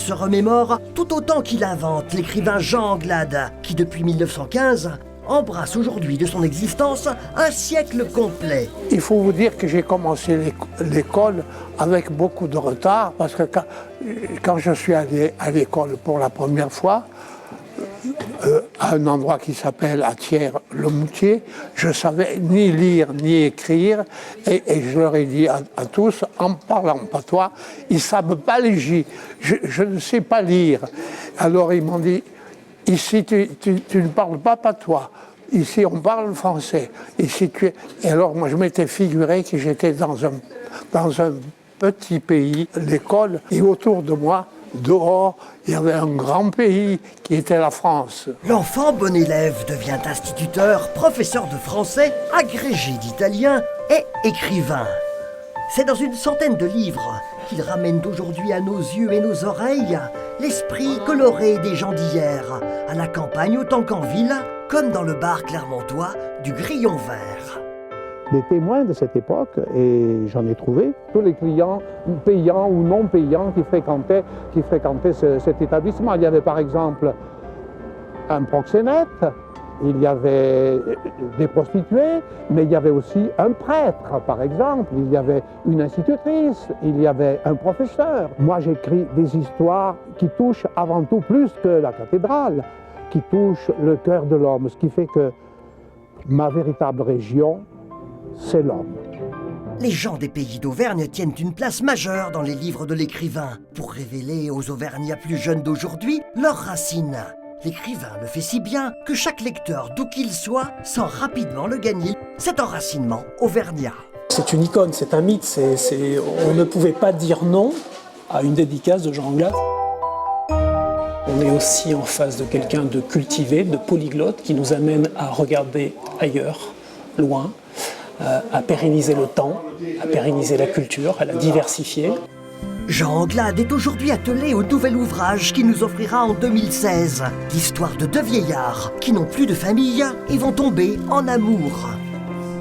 se remémore tout autant qu'il invente l'écrivain Jean Anglade, qui depuis 1915 embrasse aujourd'hui de son existence un siècle complet. Il faut vous dire que j'ai commencé l'école avec beaucoup de retard, parce que quand je suis allé à l'école pour la première fois, à un endroit qui s'appelle à Thiers-le-Moutier, je ne savais ni lire ni écrire, et je leur ai dit à tous, en parlant patois, ils ne savent pas lire, je ne sais pas lire. Alors ils m'ont dit, ici tu ne parles pas patois, ici on parle français. Ici, Et alors moi je m'étais figuré que j'étais dans un petit pays, l'école, et autour de moi, dehors, il y avait un grand pays qui était la France. L'enfant bon élève devient instituteur, professeur de français, agrégé d'italien et écrivain. C'est dans une centaine de livres qu'il ramène d'aujourd'hui à nos yeux et nos oreilles l'esprit coloré des gens d'hier, à la campagne autant qu'en ville, comme dans le bar clermontois du Grillon Vert. Des témoins de cette époque, et j'en ai trouvé, tous les clients payants ou non payants qui fréquentaient cet établissement. Il y avait par exemple un proxénète, il y avait des prostituées, mais il y avait aussi un prêtre, par exemple, il y avait une institutrice, il y avait un professeur. Moi, j'écris des histoires qui touchent avant tout plus que la cathédrale, qui touchent le cœur de l'homme, ce qui fait que ma véritable région, c'est l'homme. Les gens des pays d'Auvergne tiennent une place majeure dans les livres de l'écrivain pour révéler aux Auvergnats plus jeunes d'aujourd'hui leurs racines. L'écrivain le fait si bien que chaque lecteur, d'où qu'il soit, sent rapidement le gagner, cet enracinement auvergnat. C'est une icône, c'est un mythe, on ne pouvait pas dire non à une dédicace de Jean Anglade. On est aussi en face de quelqu'un de cultivé, de polyglotte, qui nous amène à regarder ailleurs, loin, à pérenniser le temps, à pérenniser la culture, à la diversifier. Jean Anglade est aujourd'hui attelé au nouvel ouvrage qu'il nous offrira en 2016. L'histoire de deux vieillards qui n'ont plus de famille et vont tomber en amour.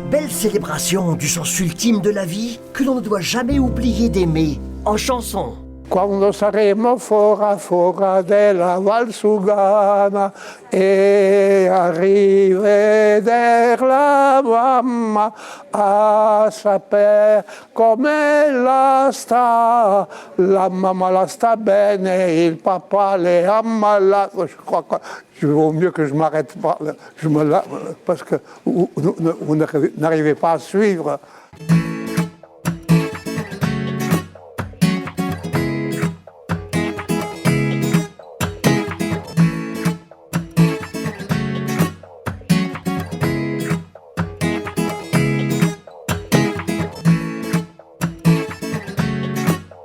Belle célébration du sens ultime de la vie que l'on ne doit jamais oublier d'aimer en chanson. Quando saremo fora della Valsugana e a riveder la mamma a saper come la sta, la mamma la sta bene, il papa le ammala. Je crois que vaut mieux que je m'arrête pas, parce que vous n'arrivez pas à suivre.